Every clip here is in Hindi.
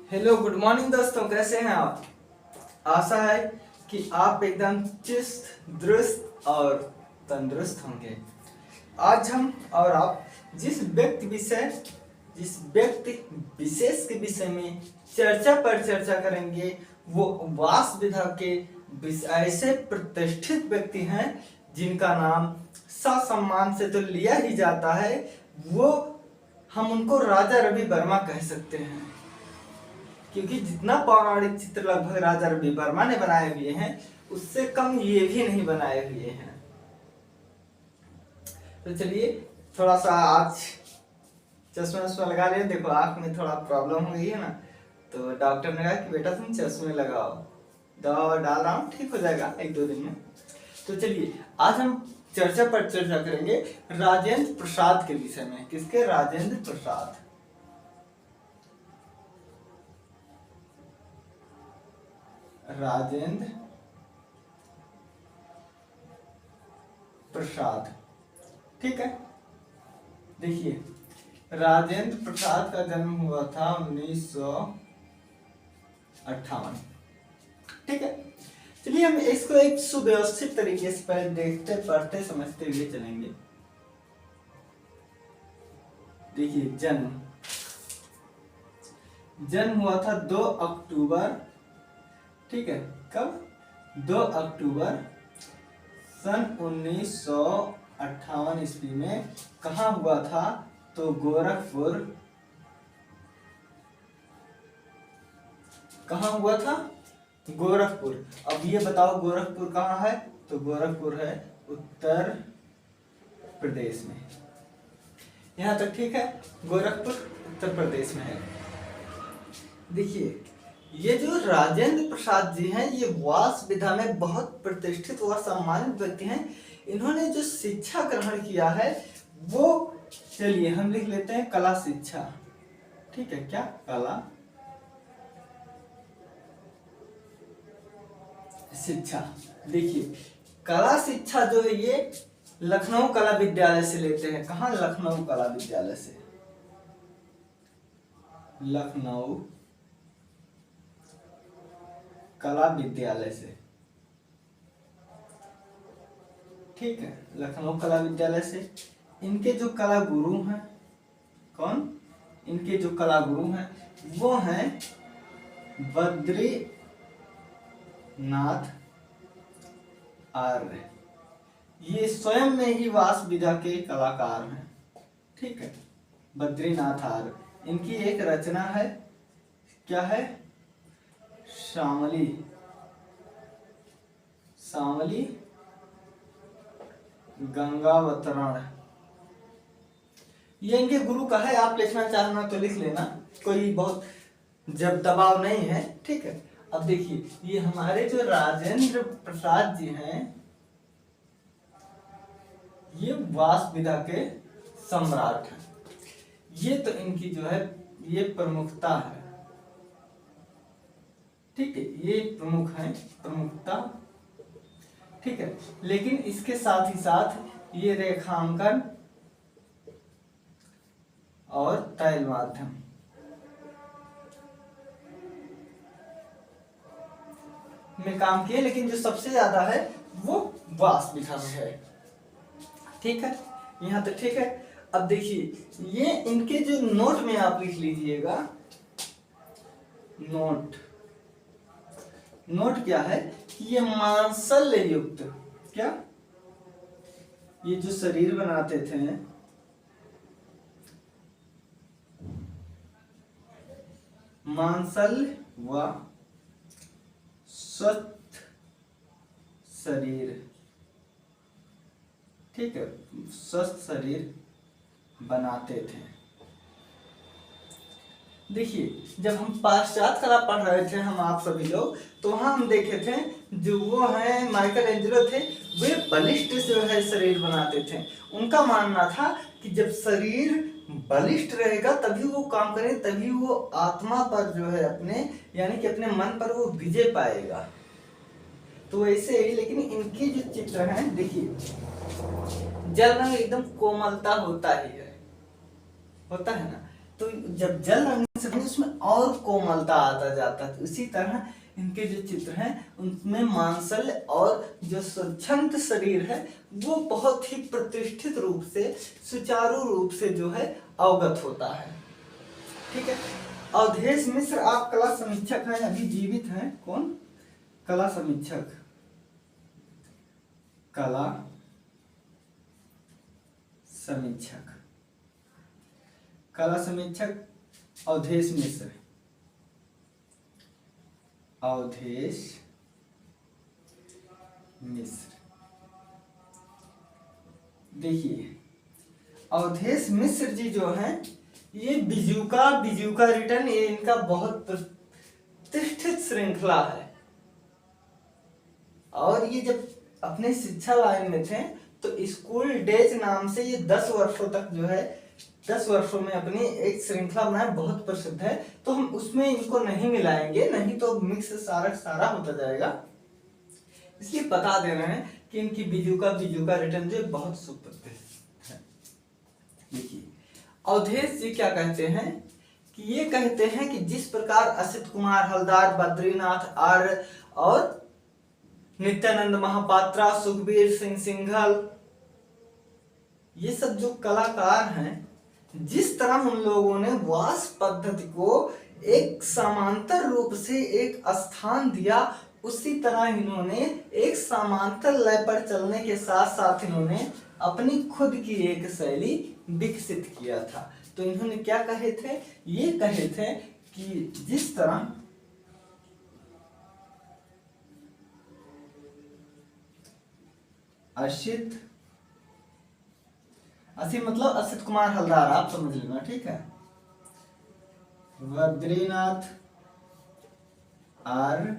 हेलो गुड मॉर्निंग दोस्तों, कैसे हैं आप। आशा है कि आप एकदम चुस्त दुरुस्त और तंदुरुस्त होंगे। आज हम और आप जिस व्यक्ति विशेष के विषय में चर्चा करेंगे वो वास विभाग के ऐसे प्रतिष्ठित व्यक्ति हैं जिनका नाम ससम्मान से तो लिया ही जाता है। वो हम उनको राजा रवि वर्मा कह सकते हैं, क्योंकि जितना पौराणिक चित्र लगभग राजा रवि वर्मा ने बनाए हुए हैं उससे कम ये भी नहीं बनाए हुए हैं। तो चलिए थोड़ा सा आज चश्मा लगा लिया। देखो आंख में थोड़ा प्रॉब्लम हो गई है ना, तो डॉक्टर ने कहा कि बेटा तुम चश्मे लगाओ, दवा डाल रहा हूँ, ठीक हो जाएगा एक दो दिन में। तो चलिए आज हम चर्चा करेंगे राजेंद्र प्रसाद के विषय में। किसके? राजेंद्र प्रसाद। राजेंद्र प्रसाद, ठीक है। देखिए राजेंद्र प्रसाद का जन्म हुआ था 1958, ठीक है। चलिए हम इसको एक सुव्यवस्थित तरीके से पहले देखते पढ़ते समझते हुए चलेंगे। देखिए जन्म हुआ था 2 अक्टूबर, ठीक है। कब? 2 अक्टूबर सन 1958 ईस्वी में। कहाँ हुआ था? तो गोरखपुर। कहाँ हुआ था? गोरखपुर। अब ये बताओ गोरखपुर कहाँ है? तो गोरखपुर है उत्तर प्रदेश में। यहाँ तक ठीक है। गोरखपुर उत्तर प्रदेश में है। देखिए ये जो राजेंद्र प्रसाद जी हैं ये वास विधा में बहुत प्रतिष्ठित व सम्मानित व्यक्ति हैं। इन्होंने जो शिक्षा ग्रहण किया है वो, चलिए हम लिख लेते हैं कला शिक्षा, ठीक है। क्या? कला शिक्षा। देखिए कला शिक्षा जो है ये लखनऊ कला विद्यालय से लेते हैं। कहाँ? लखनऊ कला विद्यालय से। लखनऊ कला विद्यालय से, ठीक है। लखनऊ कला विद्यालय से। इनके जो कला गुरु हैं, कौन? इनके जो कला गुरु हैं वो हैं बद्रीनाथ आर्य। ये स्वयं में ही वास विधा के कलाकार हैं, ठीक है। बद्रीनाथ आर्य। इनकी एक रचना है, क्या है? शामली गंगावतरण। ये इनके गुरु का है। आप लिखना चाहना तो लिख लेना, कोई बहुत जब दबाव नहीं है, ठीक है। अब देखिए ये हमारे जो राजेंद्र प्रसाद जी हैं ये वास विधा के सम्राट हैं। ये तो इनकी जो है ये प्रमुखता है, ठीक है। ये प्रमुख है, प्रमुखता, ठीक है। लेकिन इसके साथ ही साथ ये रेखांकन और तैल माध्यम में काम किए, लेकिन जो सबसे ज्यादा है वो वास विधा में है, ठीक है। यहां तक ठीक है। अब देखिए ये इनके जो नोट में आप लिख लीजिएगा, नोट क्या है कि ये मांसल्य युक्त, क्या? ये जो शरीर बनाते थे, मांसल्य व स्वस्थ शरीर, ठीक है, स्वस्थ शरीर बनाते थे। देखिए जब हम पाश्चात्य कला पढ़ रहे थे हम आप सभी लोग, तो वहां हम देखे थे जो वो है माइकल एंजेलो थे, वे बलिष्ठ जो है शरीर बनाते थे। उनका मानना था कि जब शरीर बलिष्ठ रहेगा तभी वो काम करे, तभी वो आत्मा पर जो है अपने यानी कि अपने मन पर वो विजय पाएगा। तो वैसे ही लेकिन इनकी जो चित्र हैं, देखिए जल रंग एकदम कोमलता होता ही है, होता है ना। तो जब जल रंग से उसमें और कोमलता आता जाता है। तो इसी तरह इनके जो चित्र हैं उनमें मांसल और जो स्वच्छंद शरीर है वो बहुत ही प्रतिष्ठित रूप से, सुचारू रूप से जो है अवगत होता है। ठीक है। अवधेश मिश्र आप कला समीक्षक हैं, अभी जीवित हैं। कौन? कला समीक्षक, कला समीक्षक, कला समीक्षक अवधेश मिश्र, अवधेश मिश्र। देखिए अवधेश मिश्र जी जो हैं ये बीजूका रिटर्न, ये इनका बहुत प्रतिष्ठित श्रृंखला है। और ये जब अपने शिक्षा लाइन में थे तो स्कूल डेज नाम से ये 10 वर्षों तक जो है, 10 वर्षों में अपनी एक श्रृंखला बनाए, बहुत प्रसिद्ध है। तो हम उसमें इनको नहीं मिलाएंगे, नहीं तो मिक्स सारा होता जाएगा। इसलिए बता दे रहे हैं कि इनकी बीजूका रिटर्न जो बहुत सुप्रसिद्ध है। देखिए अवधेश जी क्या कहते हैं कि ये कहते हैं कि जिस प्रकार असित कुमार हलदार, बद्रीनाथ आर्य और नित्यानंद महापात्रा, सुखबीर सिंह सिंघल, ये सब जो कलाकार हैं, जिस तरह उन लोगों ने वास पद्धति को एक समांतर रूप से एक स्थान दिया, उसी तरह इन्होंने एक समांतर लय पर चलने के साथ साथ इन्होंने अपनी खुद की एक शैली विकसित किया था। तो इन्होंने क्या कहे थे? ये कहे थे कि जिस तरह असित मतलब असित कुमार हलदार, आप समझ लेना, ठीक है। बद्रीनाथ आर्य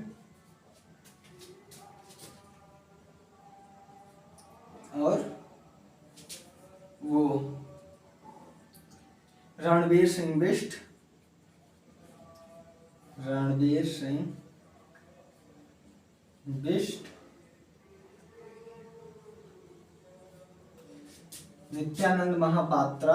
और वो रणवीर सिंह बिष्ट, नित्यानंद महापात्रा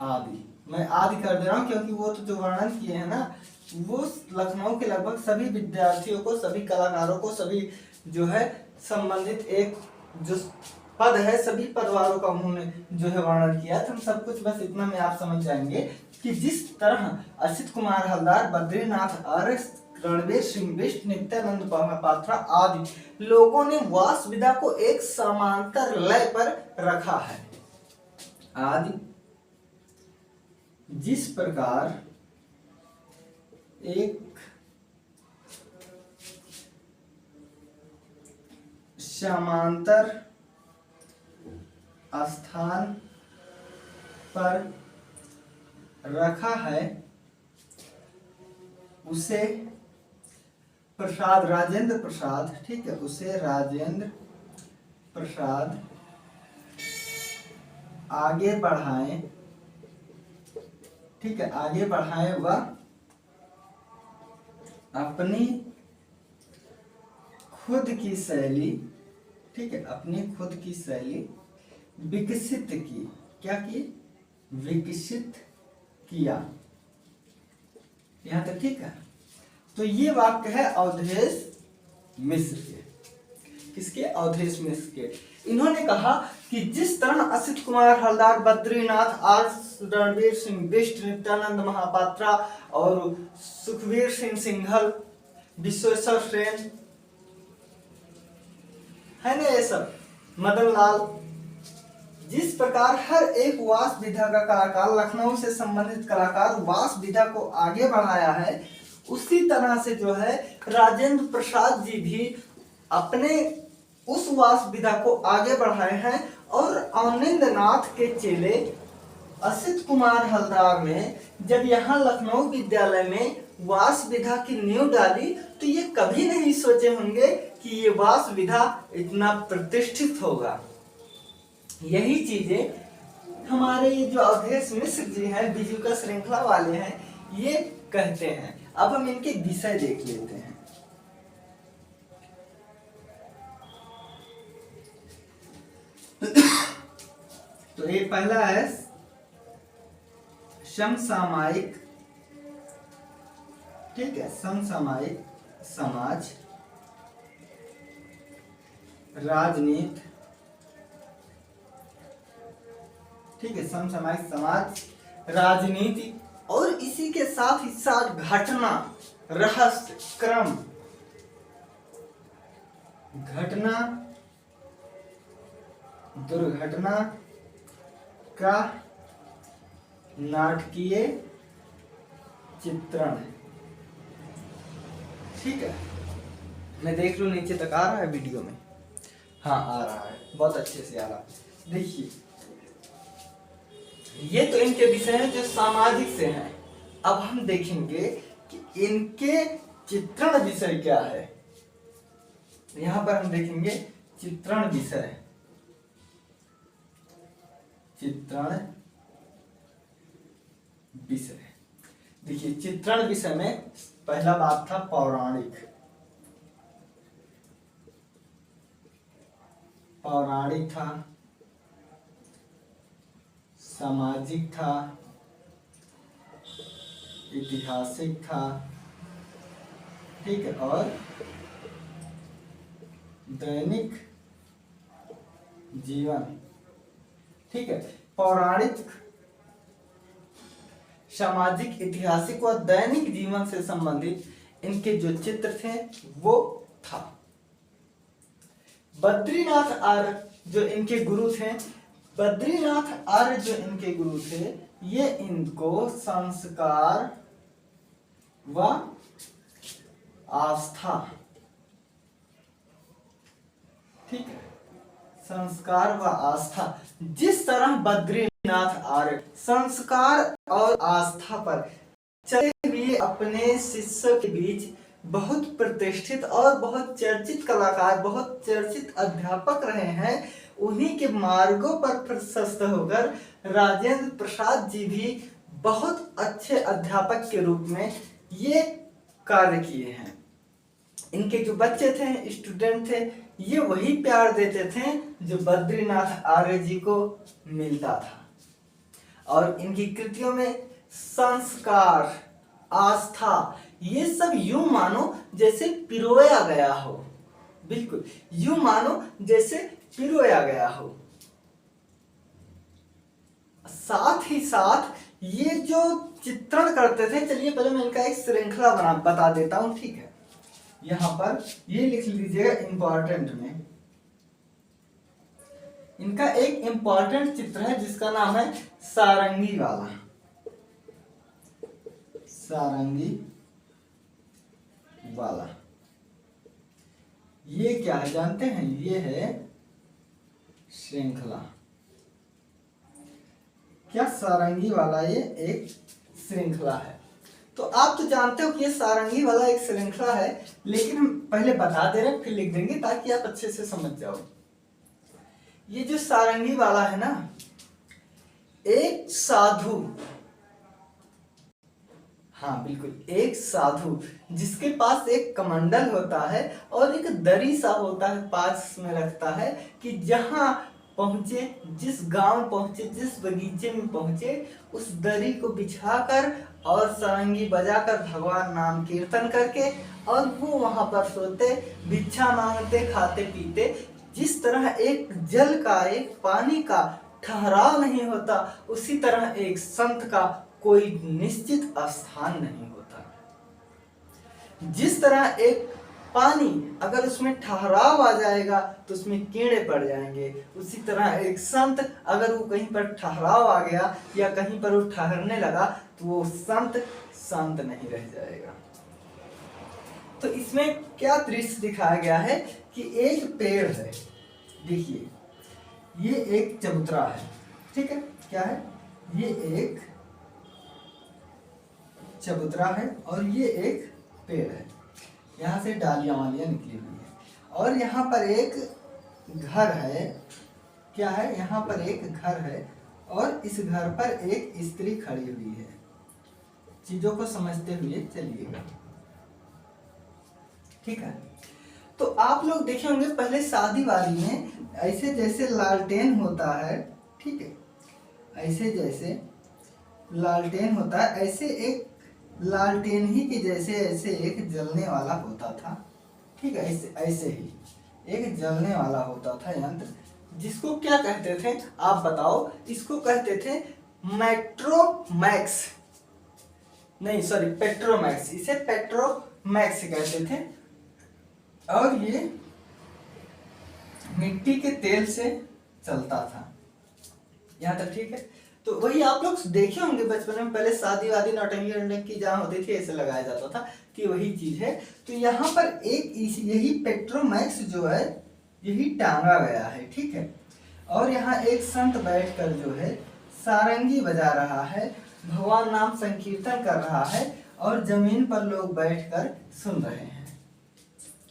आदि। मैं आदि कर दे रहा हूं क्योंकि वो तो जो वर्णन किए हैं ना, वो लखनऊ के लगभग सभी विद्यार्थियों को, सभी कलाकारों को, सभी जो है संबंधित एक जो पद है, सभी पद वालों का उन्होंने जो है वर्णन किया। तो हम सब कुछ बस इतना में आप समझ जाएंगे कि जिस तरह असित कुमार हलदार, बद्रीनाथ आर्य, रणवीर सिंह बिष्ट, नित्यानंद महापात्रा आदि लोगों ने वास विधा को एक समांतर लय पर रखा है। आदि जिस प्रकार एक समांतर स्थान पर रखा है, उसे प्रसाद, राजेंद्र प्रसाद, ठीक है, उसे राजेंद्र प्रसाद आगे बढ़ाएं, ठीक है, आगे बढ़ाएं व अपनी खुद की शैली, ठीक है, अपनी खुद की शैली विकसित की। क्या की? विकसित किया। यहां तक ठीक है। तो ये वाक्य है अवधेश मिश्र के। किसके? अवधेश मिश्र के। इन्होंने कहा कि जिस तरह असित कुमार हलदार, बद्रीनाथ आर्य, रणवीर सिंह बिष्ट, नित्यानंद महापात्रा और सुखबीर सिंह सिंघल, विश्वेश्वर सेन है ना, ये सब मदन लाल, जिस प्रकार हर एक वास विधा का कलाकार, लखनऊ से संबंधित कलाकार वास विधा को आगे बढ़ाया है, उसी तरह से जो है राजेंद्र प्रसाद जी भी अपने उस वास विधा को आगे बढ़ाए हैं। और आनंदनाथ के चेले असित कुमार हलदार ने जब यहाँ लखनऊ विद्यालय में वास विधा की नींव डाली तो ये कभी नहीं सोचे होंगे कि ये वास विधा इतना प्रतिष्ठित होगा। यही चीजें हमारे जो अवधेश मिश्र जी हैं, बीजूका श्रृंखला वाले हैं, ये कहते हैं। अब हम इनके विषय देख लेते हैं। तो ये पहला है समसामयिक, ठीक है, समसामयिक समाज, राजनीति, ठीक है, समसामयिक समाज, राजनीति, और इसी के साथ ही साथ घटना, रहस्य, क्रम, घटना, दुर्घटना का नाटकीय चित्रण, ठीक है। मैं देख लूं नीचे तक आ रहा है वीडियो में, हाँ आ रहा है, बहुत अच्छे से आ रहा है। देखिए ये तो इनके विषय हैं जो सामाजिक से हैं। अब हम देखेंगे कि इनके चित्रण विषय क्या है। यहां पर हम देखेंगे चित्रण विषय, चित्रण विषय। देखिए चित्रण विषय में पहला बात था पौराणिक, पौराणिक था, सामाजिक था, ऐतिहासिक था, ठीक है, और दैनिक जीवन, ठीक है। पौराणिक, सामाजिक, ऐतिहासिक और दैनिक जीवन से संबंधित इनके जो चित्र थे वो था। बद्रीनाथ आर्य जो इनके गुरु थे, बद्रीनाथ आर्य जो इनके गुरु थे, ये इनको संस्कार व आस्था, ठीक है, संस्कार व आस्था, जिस तरह बद्रीनाथ आर्य संस्कार और आस्था पर चले हुए अपने शिष्यों के बीच बहुत प्रतिष्ठित और बहुत चर्चित कलाकार, बहुत चर्चित अध्यापक रहे हैं, उन्हीं के मार्गों पर प्रशस्त होकर राजेंद्र प्रसाद जी भी बहुत अच्छे अध्यापक के रूप में ये कार्य किए हैं। इनके जो बच्चे थे, स्टूडेंट थे, ये वही प्यार देते थे जो बद्रीनाथ आर्य जी को मिलता था। और इनकी कृतियों में संस्कार, आस्था, ये सब यूं मानो जैसे पिरोया गया हो, बिल्कुल यूं मानो जैसे पिरोया गया हो। साथ ही साथ ये जो चित्रण करते थे, चलिए पहले मैं इनका एक श्रृंखला बता देता हूं, ठीक है। यहां पर ये लिख लीजिएगा इंपॉर्टेंट में, इनका एक इंपॉर्टेंट चित्र है जिसका नाम है सारंगी वाला, सारंगी वाला। ये क्या है जानते हैं? ये है श्रृंखला। क्या सारंगी वाला ये एक श्रृंखला है। तो आप तो जानते हो कि ये सारंगी वाला एक श्रृंखला है, लेकिन हम पहले बता दे रहे हैं फिर लिख देंगे ताकि आप अच्छे से समझ जाओ। ये जो सारंगी वाला है ना, एक साधु, हाँ बिल्कुल, एक साधु जिसके पास एक कमंडल होता है और एक दरी सा होता है, पास में रखता है कि जहां पहुंचे, जिस गांव पहुंचे, जिस बगीचे में पहुंचे, उस दरी को बिछाकर और सारंगी बजाकर भगवान नाम कीर्तन करके और वो वहां पर सोते, भिक्षा मांगते, खाते पीते। जिस तरह एक जल का, एक पानी का ठहराव नहीं होता, उसी तरह एक संत का कोई निश्चित स्थान नहीं होता। जिस तरह एक पानी अगर उसमें ठहराव आ जाएगा तो उसमें कीड़े पड़ जाएंगे, उसी तरह एक संत अगर वो कहीं पर ठहराव आ गया या कहीं पर वो ठहरने लगा तो वो संत संत नहीं रह जाएगा। तो इसमें क्या दृश्य दिखाया गया है कि एक पेड़ है, देखिए ये एक चबूतरा है, ठीक है, क्या है, ये एक चबूतरा है और ये एक पेड़ है, यहाँ से डालियां वालियां निकली हुई है और यहाँ पर एक घर है, क्या है, यहाँ पर एक घर है और इस घर पर एक स्त्री खड़ी हुई है। चीजों को समझते हुए चलिएगा, ठीक है। तो आप लोग देखे होंगे पहले शादी वाली में ऐसे जैसे लालटेन होता है, ठीक है, ऐसे जैसे लालटेन होता है, ऐसे एक लालटेन ही के जैसे ऐसे एक जलने वाला होता था। ठीक है, ऐसे ऐसे ही एक जलने वाला होता था यंत्र, जिसको क्या कहते थे आप बताओ? इसको कहते थे मेट्रोमैक्स, नहीं सॉरी पेट्रोमैक्स, इसे पेट्रोमैक्स कहते थे। और ये मिट्टी के तेल से चलता था। यहाँ तक ठीक है। तो वही आप लोग देखे होंगे बचपन में, पहले शादी वादी नौटंकी वोटंकी जहाँ होती थी ऐसे लगाया जाता था, कि वही चीज है। तो यहाँ पर एक यही पेट्रोमैक्स जो है यही टांगा गया है। ठीक है, और यहाँ एक संत बैठकर जो है सारंगी बजा रहा है, भगवान नाम संकीर्तन कर रहा है, और जमीन पर लोग बैठकर सुन रहे हैं।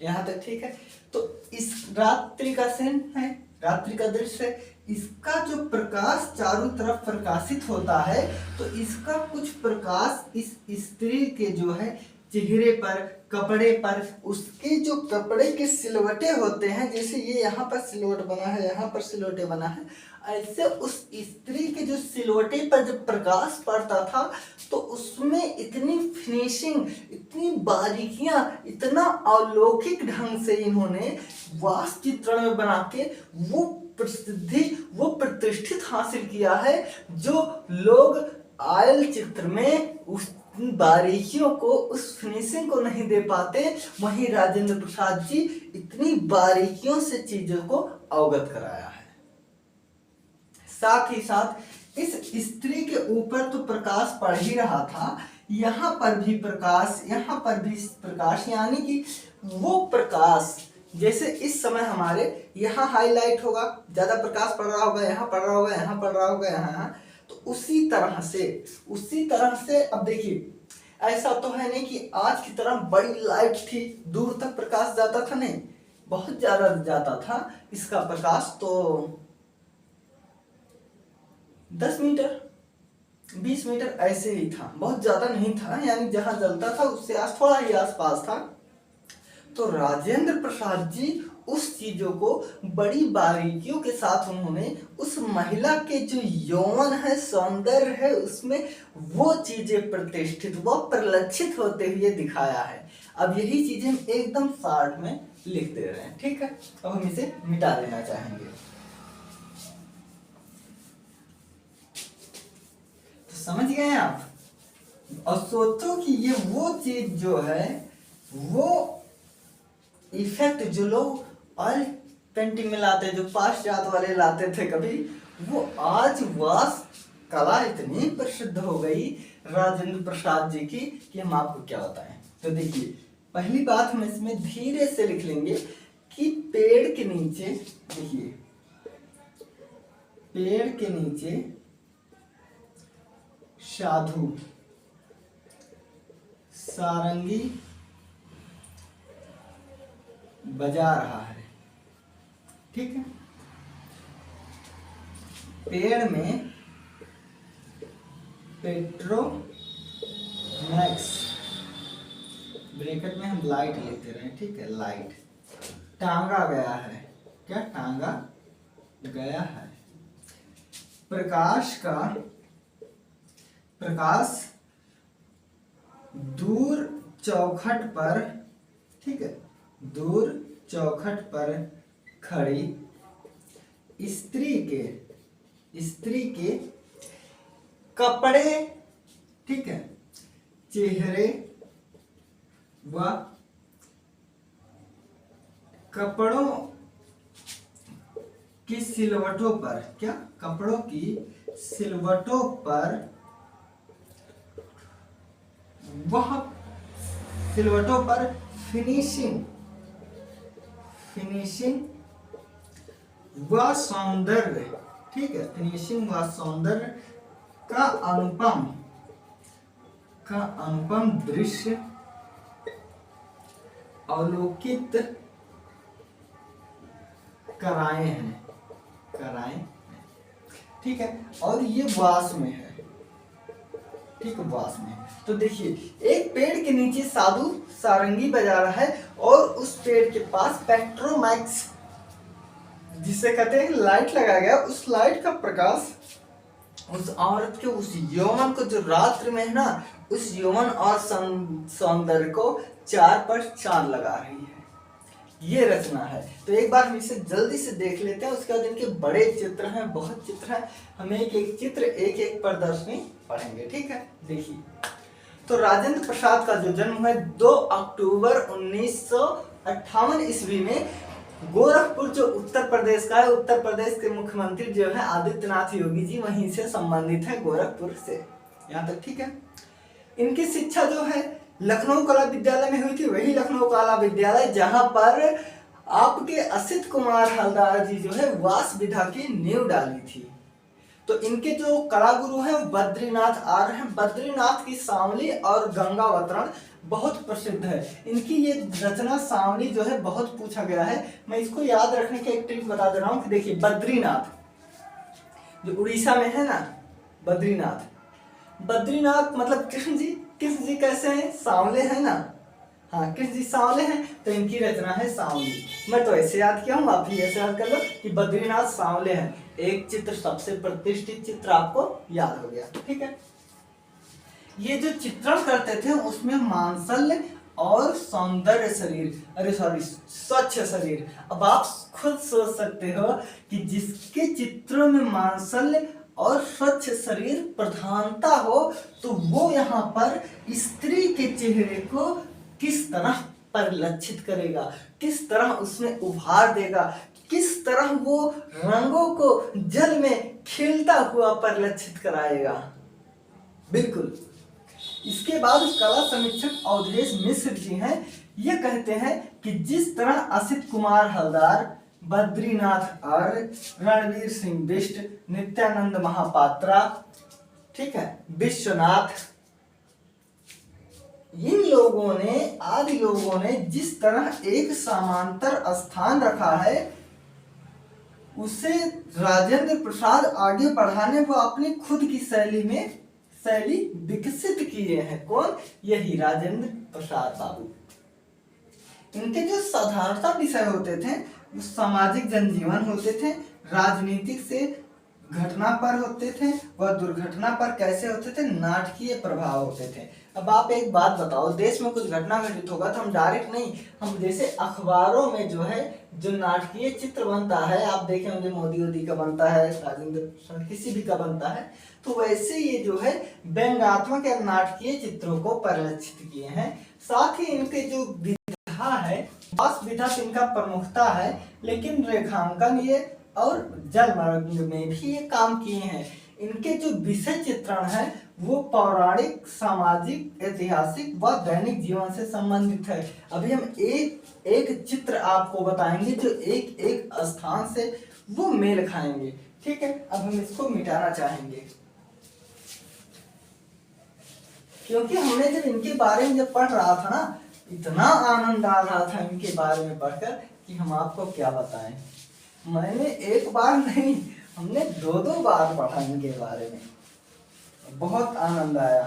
यहाँ तक ठीक है। तो इस रात्रि का सीन है, रात्रि का दृश्य, इसका जो प्रकाश चारों तरफ प्रकाशित होता है, तो इसका कुछ प्रकाश इस स्त्री के जो है चेहरे पर, कपड़े पर, उसके जो कपड़े के सिलवटे होते हैं, जैसे ये यहाँ पर सिलवट बना है, यहाँ पर सिलवटे बना है, ऐसे उस स्त्री के जो सिलवटे पर जब प्रकाश पड़ता था तो उसमें इतनी फिनिशिंग, इतनी बारीकियां, इतना अलौकिक ढंग से इन्होंने वास्तु चित्रण में बना के वो प्रसिद्धि, वो प्रतिष्ठित हासिल किया है, जो लोग आयल चित्र में उस बारीकियों को, उस फिनिशिंग को नहीं दे पाते, वहीं राजेंद्र प्रसाद जी इतनी बारीकियों से चीजों को अवगत कराया है। साथ ही साथ इस स्त्री के ऊपर तो प्रकाश पड़ ही रहा था, यहाँ पर भी प्रकाश, यहाँ पर भी प्रकाश, यानी कि वो प्रकाश जैसे इस समय हमारे यहाँ हाईलाइट होगा, ज्यादा प्रकाश पड़ रहा होगा, यहाँ पड़ रहा होगा, यहाँ पड़ रहा होगा, यहाँ, तो उसी तरह से अब देखिए, ऐसा तो है नहीं कि आज की तरह बड़ी लाइट थी, दूर तक प्रकाश जाता था, नहीं, बहुत ज्यादा जाता था इसका प्रकाश, तो 10 मीटर 20 मीटर ऐसे ही था, बहुत ज्यादा नहीं था, यानी जहां जलता था उससे थोड़ा ही आसपास था। तो राजेंद्र प्रसाद जी उस चीजों को बड़ी बारीकियों के साथ उन्होंने उस महिला के जो यौवन है, सौंदर्य है, उसमें वो चीजें प्रतिष्ठित, वो प्रलक्षित होते हुए दिखाया है। अब यही चीजें हम एकदम शॉर्ट में लिख दे रहे हैं। ठीक है, अब हम इसे मिटा देना चाहेंगे। तो समझ गए आप? और सोचो कि ये वो चीज जो है, वो इफेक्ट जो लोग ऑयल पेंटिंग में लाते, जो पाश्चात्य वाले लाते थे कभी, वो आज वास्तु कला इतनी प्रसिद्ध हो गई राजेंद्र प्रसाद जी की कि हम आपको क्या बताएं। तो देखिए, पहली बात हम इसमें धीरे से लिख लेंगे कि पेड़ के नीचे, देखिए पेड़ के नीचे साधु सारंगी बजा रहा है। ठीक है, पेड़ में पेट्रोमैक्स, ब्रैकेट में हम लाइट लेते रहे। ठीक है, लाइट टांगा गया है, क्या टांगा गया है, प्रकाश दूर चौखट पर, ठीक है, दूर चौखट पर खड़ी स्त्री के कपड़े, ठीक है, चेहरे व कपड़ों की सिलवटों पर, क्या कपड़ों की सिलवटों पर, वह सिलवटों पर फिनिशिंग व सौंदर्य, ठीक है, फिनिशिंग व सौंदर्य का अनुपम दृश्य अवलोकित कराए हैं। ठीक है, और ये वास में है। ठीक है, वास में है। तो देखिए, एक पेड़ के नीचे साधु सारंगी बजा रहा है, और उस पेड़ के पास पेट्रोमैक्स जिसे कहते हैं लाइट लगाया गया, उस लाइट का प्रकाश उस औरत के उस यौवन को जो रात्रि में है ना, उस यौवन और सौंदर्य को चार पर चांद लगा रही है, ये रचना है। तो एक बार हम इसे जल्दी से देख लेते हैं, उसके बाद इनके बड़े चित्र हैं, बहुत चित्र हैं, हम एक एक चित्र एक एक प्रदर्शनी पढ़ेंगे, ठीक है। देखिए, तो राजेंद्र प्रसाद का जो जन्म है 2 अक्टूबर 1958 ईस्वी में गोरखपुर, जो उत्तर प्रदेश का है, उत्तर प्रदेश के मुख्यमंत्री जो है आदित्यनाथ योगी जी वहीं से संबंधित है, गोरखपुर से। यहाँ तक ठीक है। इनकी शिक्षा जो है लखनऊ कला विद्यालय में हुई थी, वही लखनऊ कला विद्यालय जहां पर आपके असित कुमार हलदार जी जो है वास विधा की नींव डाली थी। तो इनके जो कला गुरु हैं वो बद्रीनाथ आर्य हैं। बद्रीनाथ की सांवली और गंगावतरण बहुत प्रसिद्ध है। इनकी ये रचना सांवली जो है बहुत पूछा गया है। मैं इसको याद रखने की एक ट्रिक बता दे रहा हूँ कि देखिए, बद्रीनाथ जो उड़ीसा में है ना, बद्रीनाथ मतलब कृष्ण जी। कृष्ण जी कैसे हैं? सांवले हैं ना। हाँ, कृष्ण जी सांवले हैं, तो इनकी रचना है सांवली। मैं तो ऐसे याद किया हूँ, आप भी ऐसे याद कर लो कि बद्रीनाथ सांवले हैं। एक चित्र, सबसे प्रतिष्ठित चित्र आपको याद हो गया, ठीक है। ये जो चित्रण करते थे उसमें मांसल्य और सौंदर्य शरीर, अरे सॉरी, स्वच्छ शरीर। अब आप खुद सोच सकते हो कि जिसके चित्रों में मांसल्य और स्वच्छ शरीर प्रधानता हो, तो वो यहाँ पर स्त्री के चेहरे को किस तरह परिलक्षित करेगा, किस तरह उसमें उभार देगा, किस तरह वो रंगों को जल में खिलता हुआ परिलक्षित कराएगा। बिल्कुल। इसके बाद कला समीक्षक अवधेश मिश्र जी हैं, ये कहते हैं कि जिस तरह असित कुमार हलदार, बद्रीनाथ आर्य, रणवीर सिंह बिष्ट, नित्यानंद महापात्रा, ठीक है, विश्वनाथ, इन लोगों ने, आदि लोगों ने जिस तरह एक समांतर स्थान रखा है, उसे राजेंद्र प्रसाद आगे बढ़ाने को अपनी खुद की शैली विकसित किए हैं। कौन? यही राजेंद्र प्रसाद बाबू। इनके जो साधारणता विषय होते थे वो सामाजिक जनजीवन होते थे, राजनीतिक से घटना पर होते थे, वह दुर्घटना पर कैसे होते थे, नाटकीय प्रभाव होते थे। अब आप एक बात बताओ, देश में कुछ घटना घटित होगा तो हम डायरेक्ट नहीं, हम जैसे अखबारों में जो है जो नाटकीय चित्र बनता है, आप देखे होंगे मोदी का बनता है, राजेंद्र किसी भी का बनता है, तो वैसे ये जो है व्यंग्यात्मक या नाटकीय चित्रों को परिलक्षित किए हैं। साथ ही इनके जो विधा है, वास विधा इनका प्रमुखता है, लेकिन रेखांकन ये और जलमग्न में भी ये काम किए हैं। इनके जो विषय चित्रण है वो पौराणिक, सामाजिक, ऐतिहासिक व दैनिक जीवन से संबंधित है। अभी हम एक एक चित्र आपको बताएंगे जो एक एक स्थान से वो मेल खाएंगे, ठीक है। अब हम इसको मिटाना चाहेंगे, क्योंकि हमने जब इनके बारे में जब पढ़ रहा था ना, इतना आनंद आ रहा था इनके बारे में पढ़कर कि हम आपको क्या बताएं। मैंने एक बार नहीं, हमने 2-2 बार पढ़ा इनके बारे में, बहुत आनंद आया।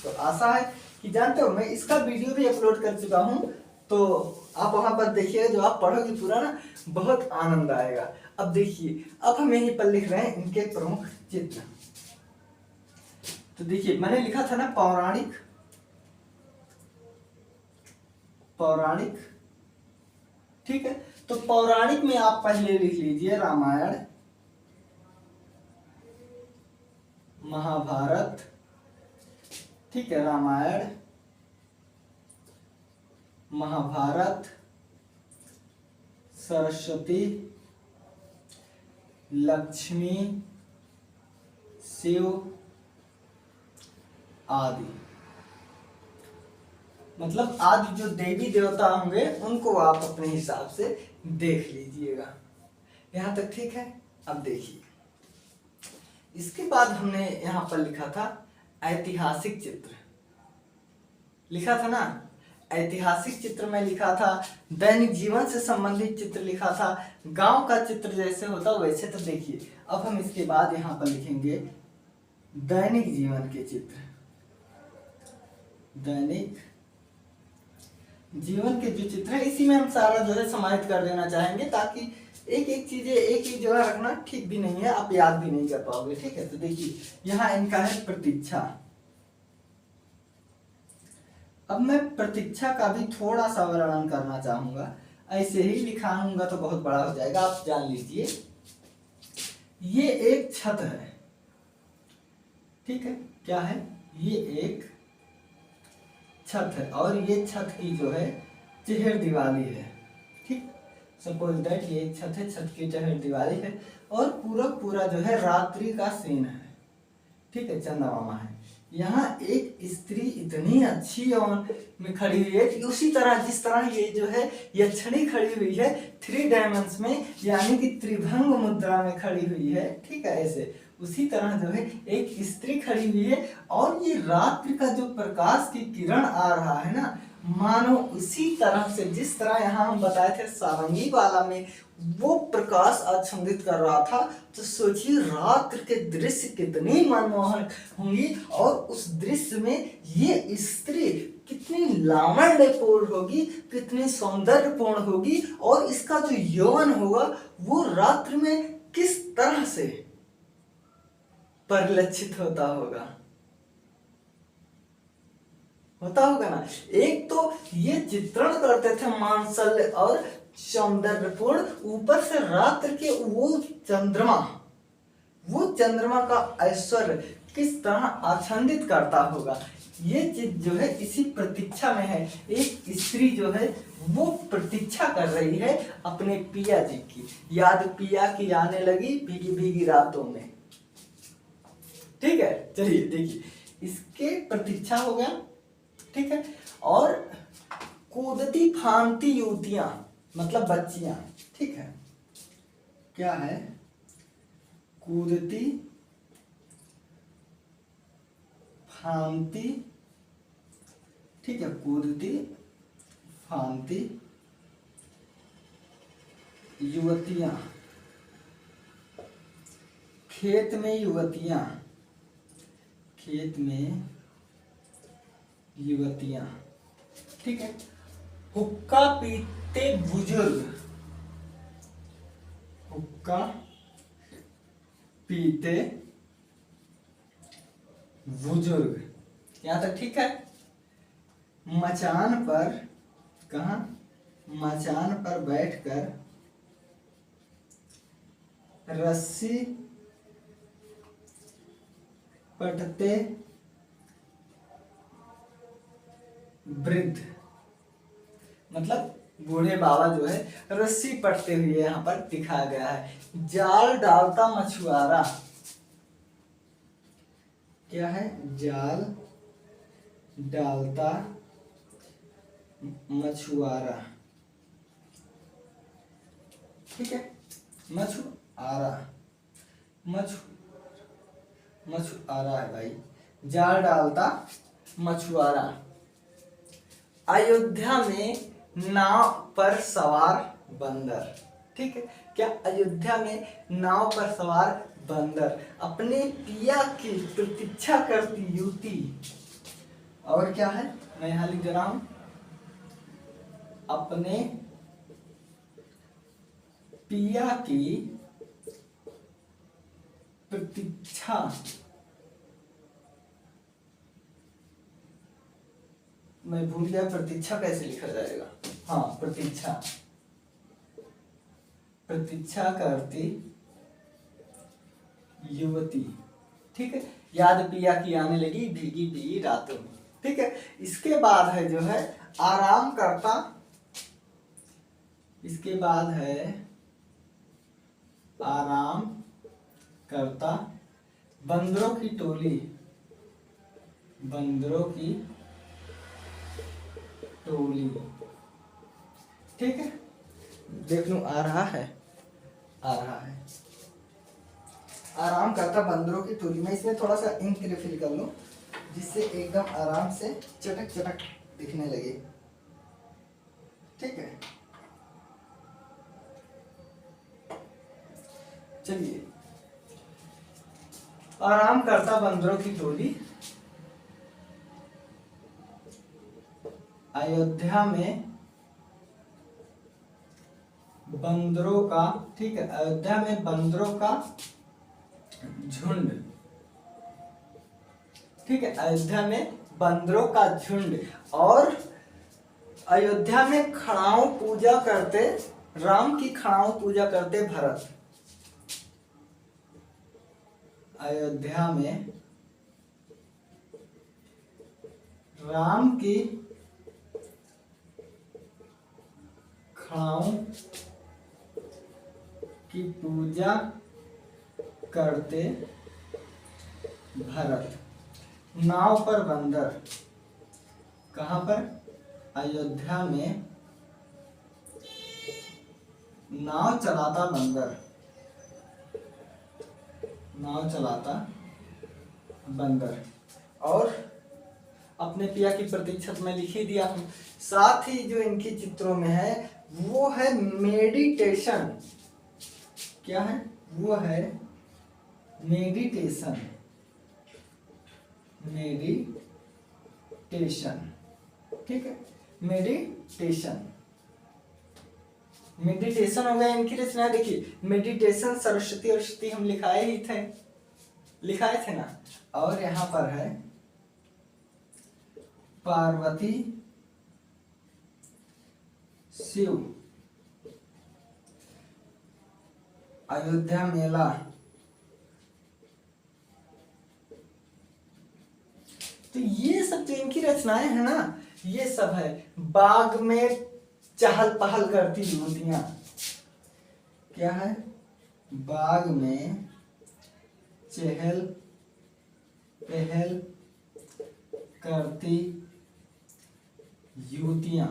तो आशा है कि जानते हो, मैं इसका वीडियो भी अपलोड कर चुका हूँ, तो आप वहां पर देखिएगा, जो आप पढ़ोगे पूरा ना, बहुत आनंद आएगा। अब देखिए, अब हम यहीं पर लिख रहे हैं इनके प्रमुख चित्र। तो देखिए, मैंने लिखा था ना पौराणिक, ठीक है। तो पौराणिक में आप पहले लिख लीजिए रामायण, महाभारत, ठीक है, रामायण, महाभारत, सरस्वती, लक्ष्मी, शिव आदि, मतलब आदि जो देवी देवता होंगे उनको आप अपने हिसाब से देख लीजिएगा। यहां तक ठीक है। अब देखिए, इसके बाद हमने यहां पर लिखा था ऐतिहासिक चित्र, लिखा था ना, ऐतिहासिक चित्र में लिखा था, दैनिक जीवन से संबंधित चित्र लिखा था, गांव का चित्र जैसे होता वैसे। तो देखिए, अब हम इसके बाद यहां पर लिखेंगे दैनिक जीवन के चित्र, दैनिक जीवन के जो चित्र है, इसी में हम सारा जो है समाहित कर देना चाहेंगे, ताकि एक एक चीजें एक ही जगह रखना ठीक भी नहीं है, आप याद भी नहीं कर पाओगे। ठीक है, तो देखिए यहाँ इनका है प्रतीक्षा। अब मैं प्रतीक्षा का भी थोड़ा सा वर्णन करना चाहूंगा, ऐसे ही लिखाऊंगा तो बहुत बड़ा हो जाएगा, आप जान लीजिए। ये एक छत है, ठीक है, क्या है, ये एक छत है और ये छत की जो है चेहर दीवारी है। ठीक, सपोज दैट ये एक छत है, छत की चेहर दीवारी है और पूरा पूरा जो है रात्रि का सीन है। ठीक है, चंद्रमा है। यहाँ एक स्त्री इतनी अच्छी और में खड़ी हुई है कि उसी तरह जिस तरह ये जो है यक्षिणी खड़ी हुई है 3 डायमेंशन में, यानी कि त्रिभंग मुद्रा में खड़ी हुई है। ठीक है, ऐसे उसी तरह जो है एक स्त्री खड़ी हुई है और ये रात्रि का जो प्रकाश की किरण आ रहा है ना, मानो उसी तरह से जिस तरह यहाँ हम बताए थे सारंगी वाला में वो प्रकाश आच्छादित कर रहा था। तो सोचिए रात्रि के दृश्य कितनी मनमोहक होंगी और उस दृश्य में ये स्त्री कितनी लावण्यपूर्ण होगी, कितनी सौंदर्यपूर्ण होगी और इसका जो यौवन होगा वो रात्रि में किस तरह से परिलक्षित होता होगा ना। एक तो ये चित्रण करते थे मांसल्य और सौंदर्यपूर्ण, ऊपर से रात्रि के वो चंद्रमा का ऐश्वर्य किस तरह आच्छादित करता होगा। ये चीज जो है इसी प्रतीक्षा में है। एक स्त्री जो है वो प्रतीक्षा कर रही है अपने पिया जी की, याद पिया की आने लगी भीगी भीगी रातों में। ठीक है, चलिए देखिए इसके प्रतीक्षा हो गया। ठीक है, और कूदती फांती युवतियां मतलब बच्चियां। ठीक है, क्या है, कूदती फांती, ठीक है, कूदती फांती युवतियां, खेत में युवतियां, खेत में युवतियां। ठीक है, हुक्का पीते बुजुर्ग, हुक्का पीते बुजुर्ग, यहां तक ठीक है। मचान पर, कहा, मचान पर बैठकर रस्सी पटते वृद्ध, मतलब बूढ़े बाबा जो है रस्सी पटते हुए यहाँ पर दिखाया गया है। जाल डालता मछुआरा, क्या है, जाल डालता मछुआरा। ठीक है, मछुआरा, मछुआरा है भाई, जाल डालता मछुआरा। अयोध्या में नाव पर सवार बंदर। ठीक है, क्या, अयोध्या में नाव पर सवार बंदर, अपने पिया की प्रतीक्षा करती युवती। और क्या है, मैं यहां लिख दे रहा हूं, अपने पिया की प्रतीक्षा मैं भूल गया प्रतीक्षा कैसे लिखा जाएगा। हाँ, प्रतीक्षा करती युवती। ठीक है, याद पिया की आने लगी भीगी भीगी रातों में। ठीक है, इसके बाद है जो है आराम करता, इसके बाद है आराम करता बंदरों की टोली, बंदरों की टोली। ठीक है, देख लूं आ रहा है, आराम करता बंदरों की टोली में। इसमें थोड़ा सा इंक रिफिल कर लूं जिससे एकदम आराम से चटक चटक दिखने लगे। ठीक है, चलिए, आराम करता बंदरों की टोली अयोध्या में बंदरों का, ठीक है, अयोध्या में बंदरों का झुंड, ठीक है, अयोध्या में बंदरों का झुंड, और अयोध्या में खड़ाऊ पूजा करते, राम की खड़ाऊ पूजा करते भरत। अयोध्या में राम की खड़ाऊ की पूजा करते भरत। नाव पर बंदर, कहां पर? अयोध्या में नाव चलाता बंदर, नाव चलाता बंदर। और अपने पिया की प्रतीक्षा में लिख ही दिया हूं। साथ ही जो इनकी चित्रों में है वो है मेडिटेशन। क्या है? वो है मेडिटेशन, मेडिटेशन, ठीक है, मेडिटेशन। मेडिटेशन हो गया इनकी रचना। देखिए मेडिटेशन सरस्वती और श्रुति हम लिखाए थे ना। और यहां पर है पार्वती शिव, अयोध्या मेला। तो ये सब जो इनकी रचनाएं हैं ना, ये सब है। बाग में चहल पहल करती युवतियां, क्या है? बाग में चहल पहल करती युवतियां,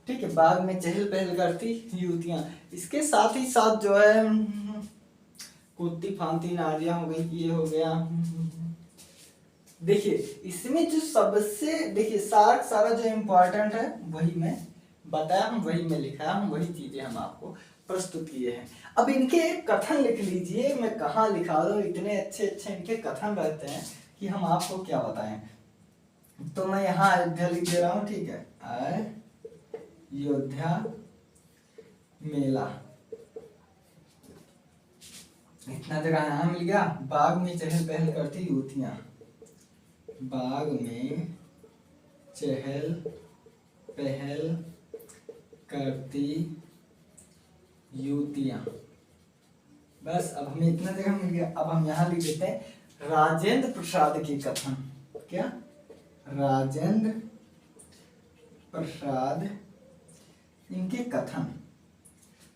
ठीक है, बाग में चहल पहल करती युवतियां। इसके साथ ही साथ जो है कूदती फांती नारियां हो गई, ये हो गया। देखिए इसमें जो सबसे, देखिए सारा जो इम्पोर्टेंट है वही मैं बताया हूं, वही मैं लिखाया हूं, वही चीजें हम आपको प्रस्तुत किए हैं। अब इनके कथन लिख लीजिए, मैं कहाँ लिखा दूं, इतने अच्छे अच्छे इनके कथन रहते हैं कि हम आपको क्या बताएं। तो मैं यहाँ अयोध्या लिख दे रहा हूँ, ठीक है, अयोध्या मेला। इतना जगह यहाँ मिल गया। बाग में चहल पहल करती युवतियां, बाग में चहल पहल करती युवतियां। बस अब हमें इतना जगह मिल गया। अब हम यहाँ लिख देते हैं राजेंद्र प्रसाद के कथन। क्या? राजेंद्र प्रसाद इनके कथन।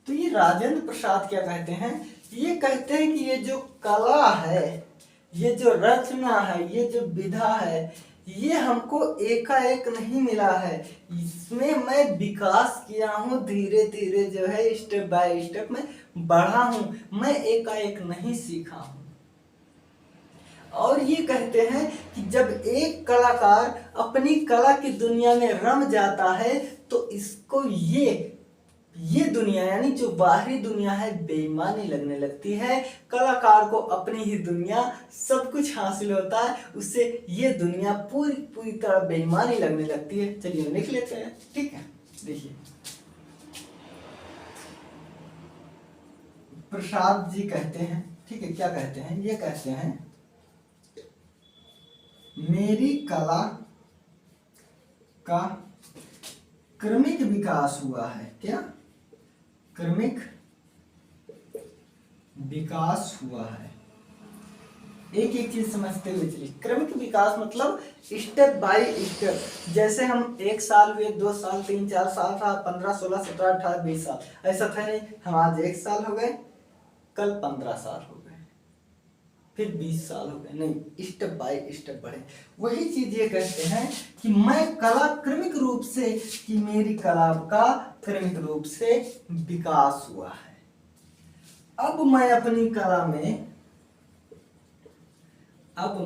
तो ये राजेंद्र प्रसाद क्या कहते हैं? ये कहते हैं कि ये जो कला है, ये जो रचना है, ये जो विधा है, ये हमको एकाएक नहीं मिला है। इसमें मैं विकास किया हूँ, धीरे धीरे जो है स्टेप बाय स्टेप में बढ़ा हूँ, मैं एकाएक नहीं सीखा हूँ। और ये कहते हैं कि जब एक कलाकार अपनी कला की दुनिया में रम जाता है तो इसको ये दुनिया यानी जो बाहरी दुनिया है बेईमानी लगने लगती है। कलाकार को अपनी ही दुनिया सब कुछ हासिल होता है, उससे ये दुनिया पूरी तरह बेईमानी लगने लगती है। चलिए लिख लेते हैं, ठीक है। देखिए प्रसाद जी कहते हैं, ठीक है, क्या कहते हैं? ये कहते हैं मेरी कला का क्रमिक विकास हुआ है। क्या? क्रमिक विकास हुआ है। एक एक चीज समझते हुए चलिए। क्रमिक विकास मतलब स्टेप बाय स्टेप। जैसे हम 1 साल हुए, 2 साल, 3, 4 साल था, 15, 16, 17, 18, 20 साल, ऐसा था नहीं। हम आज 1 साल हो गए, कल 15 साल हो गए, फिर 20 साल हो गए, नहीं, स्टेप बाय स्टेप बढ़े। वही चीज ये कहते हैं कि मैं कला क्रमिक रूप से, कि मेरी कला का क्रमिक रूप से विकास हुआ है। अब मैं अपनी कला में, अब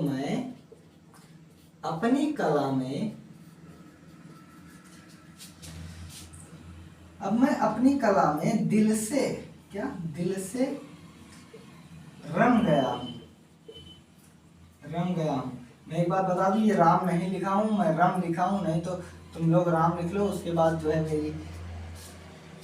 मैं अपनी कला में दिल से, क्या? दिल से रम गया हूं। मैं एक बात बता दूं, ये राम नहीं लिखा हूं, मैं रम लिखा हूं। नहीं तो तुम लोग राम लिख लो, उसके बाद जो है मेरी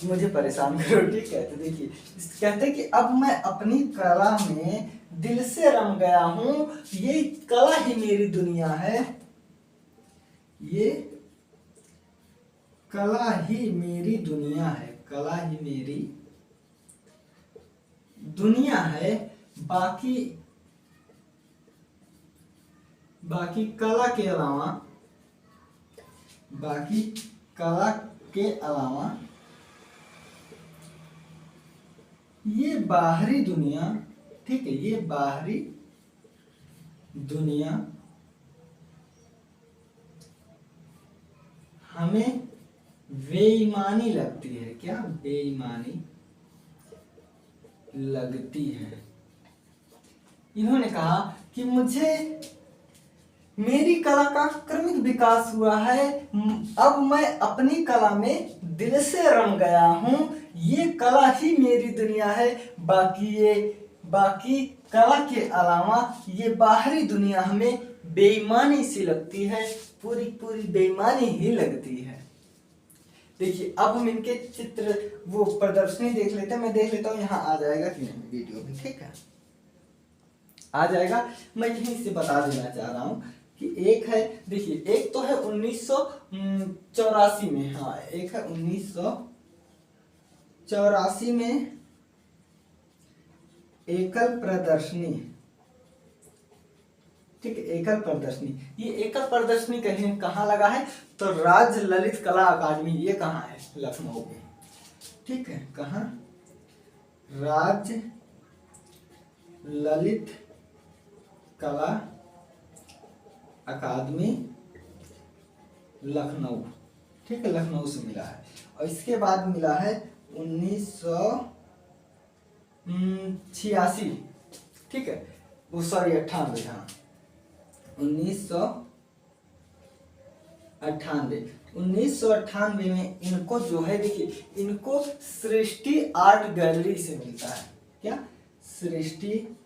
मुझे परेशान करो, ठीक है। तो देखिए कहते हैं कि अब मैं अपनी कला में दिल से रम गया हूं, ये कला ही मेरी दुनिया है, ये कला ही मेरी दुनिया है, कला ही मेरी दुनिया है, बाकी बाकी कला के अलावा, बाकी कला के अलावा ये बाहरी दुनिया, ठीक है, ये बाहरी दुनिया हमें बेईमानी लगती है। क्या बेईमानी लगती है। इन्होंने कहा कि मुझे मेरी कला का क्रमिक विकास हुआ है, अब मैं अपनी कला में दिल से रम गया हूं, ये कला ही मेरी दुनिया है, बाकी कला के अलावा ये बाहरी दुनिया हमें बेईमानी सी लगती है, पूरी पूरी बेईमानी ही लगती है। देखिए अब हम इनके चित्र वो प्रदर्शनी देख लेते हैं। मैं देख लेता हूँ यहाँ आ जाएगा कि नहीं वीडियो में, ठीक है, आ जाएगा। मैं यहीं से बता देना चाह रहा हूँ कि एक है, देखिए एक तो है 1984 में, हाँ एक है 1984 में एकल प्रदर्शनी, ठीक है, एकल प्रदर्शनी। ये एकल प्रदर्शनी कहीं कहाँ लगा है तो राज्य ललित कला अकादमी, ये कहाँ है, लखनऊ में, ठीक है, कहाँ, राज्य ललित कला अकादमी लखनऊ, ठीक है, लखनऊ से मिला है। और इसके बाद मिला है 1986, ठीक है, वो सॉरी 98, हाँ 1998 में इनको जो है, देखिए इनको सृष्टि आर्ट गैलरी से मिलता है। क्या, सृष्टि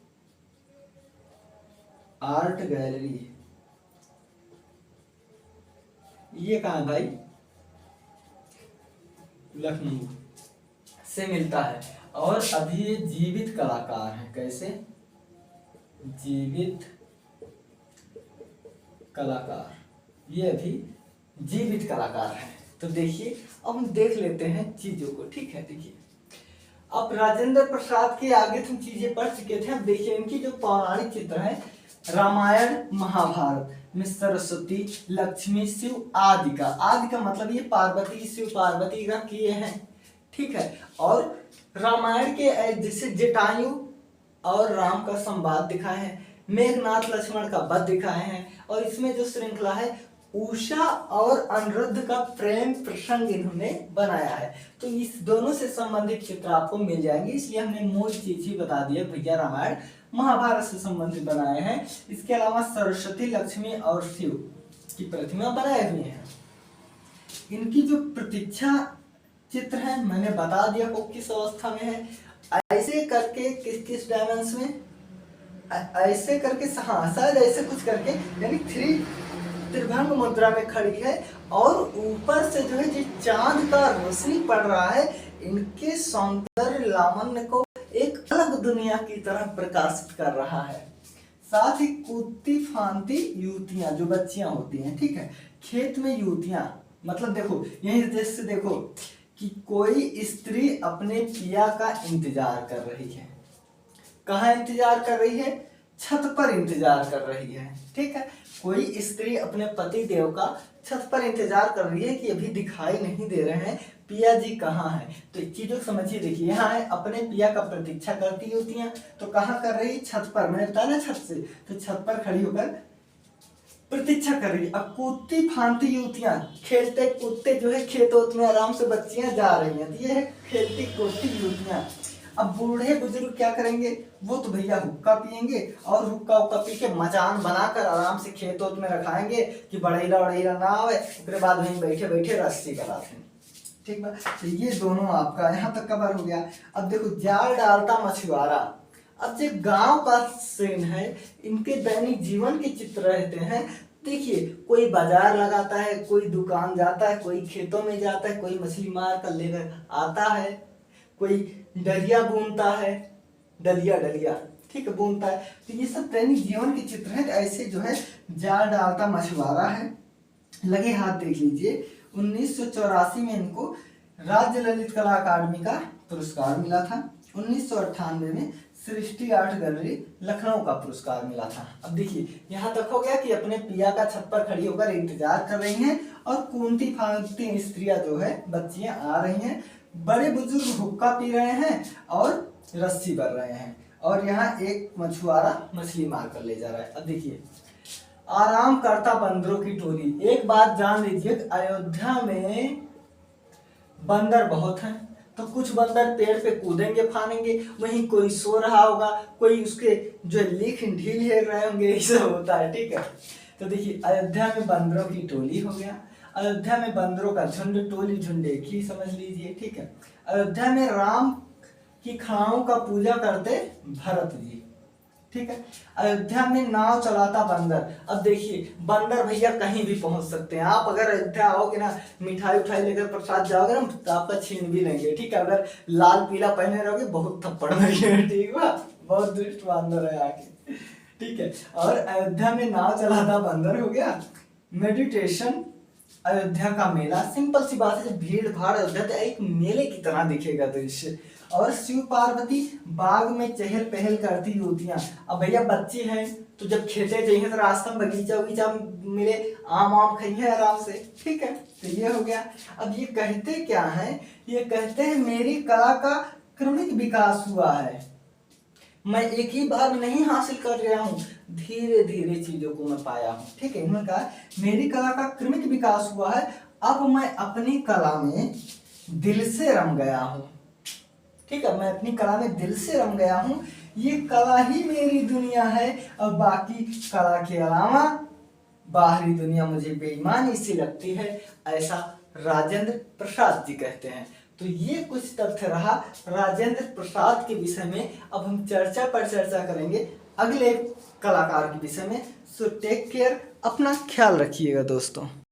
आर्ट गैलरी, ये कहाँ है भाई, लखनऊ से मिलता है। और अभी ये जीवित कलाकार हैं। कैसे, जीवित कलाकार, ये अभी जीवित कलाकार हैं। तो देखिए अब हम देख लेते हैं चीजों को, ठीक है। देखिए अब राजेंद्र प्रसाद के आगे हम चीजें पढ़ चुके थे। अब देखिए इनकी जो पौराणिक चित्र है, रामायण महाभारत में सरस्वती, लक्ष्मी, शिव आदि का मतलब ये पार्वती, शिव पार्वती का किए हैं, ठीक है। और रामायण के जैसे जटायु और राम का संवाद दिखाए हैं, मेघनाथ लक्ष्मण का वध दिखाए हैं, और इसमें जो श्रृंखला है उषा और अनिरुद्ध का प्रेम प्रसंग इन्होंने बनाया है। तो इस दोनों से संबंधित चित्र आपको मिल जाएंगे, इसलिए हमने मूल चीज ही बता दिया भैया, रामायण महाभारत से संबंधित बनाए हैं। इसके अलावा सरस्वती, लक्ष्मी और शिव की प्रतिमा बनाए हुए हैं। इनकी जो प्रतीक्षा चित्र है मैंने बता दिया वो किस अवस्था में है। ऐसे करके किस किस डायमेंशन में, ऐसे करके, हाँ शायद ऐसे कुछ करके, यानी त्रिभंग मुद्रा में खड़ी है, और ऊपर से जो है जो चांद का रोशनी पड़ रहा है, इनके सौंदर्य लावण्य को एक अलग दुनिया की तरह प्रकाशित कर रहा है। साथ ही कूदती फांती युवतियां, जो बच्चियां होती हैं, ठीक है, खेत में युवतियां, मतलब देखो यही जैसे देखो कि कोई स्त्री अपने पिया का इंतजार कर रही है। कहाँ इंतजार कर रही है, छत पर इंतजार कर रही है, ठीक है। कोई स्त्री अपने पति देव का छत पर इंतजार कर रही है कि अभी दिखाई नहीं दे रहे हैं, पिया जी कहाँ हैं। तो चीजों को समझिए, देखिए यहाँ है अपने पिया का प्रतीक्षा करती होती हैं, तो कहाँ कर रही, छत पर, मैंने बताया ना छत से, तो छत पर खड़ी होकर प्रतीक्षा कर रही है। अब कूदती फांती युवतियां, खेलते कूदते जो है खेत में आराम से बच्चियां जा रही हैं, ये है खेलती कूदती युवतियां। अब बूढ़े बुजुर्ग क्या करेंगे, वो तो भैया हुक्का पियेंगे, और हुक्का पी के मचान बनाकर आराम से खेत में रखाएंगे कि बड़ेला वड़ेला ना आवे, उसके बाद वहीं बैठे बैठे रस्सी कराते हैं, ठीक है। तो ये दोनों आपका यहाँ तक कवर हो गया। अब देखो जाल डालता मछुआरा, अब जो गांव का सीन है, इनके दैनिक जीवन के चित्र रहते हैं, देखिए, कोई बाजार लगाता है, कोई दुकान जाता है, कोई खेतों में जाता है, कोई मछली मार कर लेकर आता है, कोई डलिया बुनता है, डलिया डलिया, ठीक है, बुनता है। तो ये सब दैनिक जीवन के चित्र हैं। ऐसे जो है जाल डालता मछुआरा है। लगे हाथ देख लीजिए, 1984 में इनको राज्य ललित कला अकादमी का पुरस्कार मिला था। 1998 में सृष्टि आर्ट गैलरी लखनऊ का पुरस्कार मिला था। अब देखिए, यहाँ तक हो गया कि अपने पिया का छत पर खड़ी होकर इंतजार कर रही हैं और कूदती फांदती स्त्रियां जो है, बच्चियां आ रही हैं, बड़े बुजुर्ग हुक्का पी रहे हैं और रस्सी भर रहे हैं, और यहाँ एक मछुआरा मछली मार कर ले जा रहा है। अब देखिए, आराम करता बंदरों की टोली। एक बात जान लीजिए, अयोध्या में बंदर बहुत हैं, तो कुछ बंदर पेड़ पे कूदेंगे फानेंगे, वहीं कोई सो रहा होगा, कोई उसके जो लीख ढील हेर रहे होंगे, ये सब होता है, ठीक है। तो देखिए, अयोध्या में बंदरों की टोली हो गया, अयोध्या में बंदरों का झुंड, टोली झुंड एक ही समझ लीजिए, ठीक है। अयोध्या में राम की खाओं का पूजा करते भरत जी, ठीक है। अयोध्या में नाव चलाता बंदर। अब देखिए, बंदर भैया कहीं भी पहुंच सकते हैं। आप अगर अयोध्या आओगे ना, मिठाई उठाई लेकर प्रसाद जाओगे ना, तो आपका छीन भी लेंगे, ठीक है। अगर लाल पीला पहने रहोगे, बहुत थप्पड़ मारेंगे, ठीक है। बहुत दुष्ट बंदर है आके, ठीक है। और अयोध्या में नाव चलाता बंदर हो गया। मेडिटेशन, अयोध्या का मेला। सिंपल सी बात है, भीड़ भाड़ अयोध्या तो एक मेले की तरह दिखेगा दृश्य। और शिव पार्वती बाग में चहल पहल करती युवतियां। अब भैया बच्ची हैं, तो जब खेते जाइए तो रास्ता में बगीचा बगीचा मिले, आम आम खाइए आराम से, ठीक है। तो ये हो गया। अब ये कहते क्या है, ये कहते हैं मेरी कला का क्रमिक विकास हुआ है, मैं एक ही बार में नहीं हासिल कर रहा हूँ, धीरे धीरे चीजों को मैं पाया हूँ, ठीक है। इन्होंने कहा मेरी कला का क्रमिक विकास हुआ है, अब मैं अपनी कला में दिल से रम गया हूँ, ठीक है। मैं अपनी कला में दिल से रम गया हूँ, ये कला ही मेरी दुनिया है, और बाकी कला के अलावा बाहरी दुनिया मुझे बेईमानी सी लगती है, ऐसा राजेंद्र प्रसाद जी कहते हैं। तो ये कुछ तथ्य रहा राजेंद्र प्रसाद के विषय में। अब हम चर्चा पर चर्चा करेंगे अगले कलाकार के विषय में। सो टेक केयर, अपना ख्याल रखिएगा दोस्तों।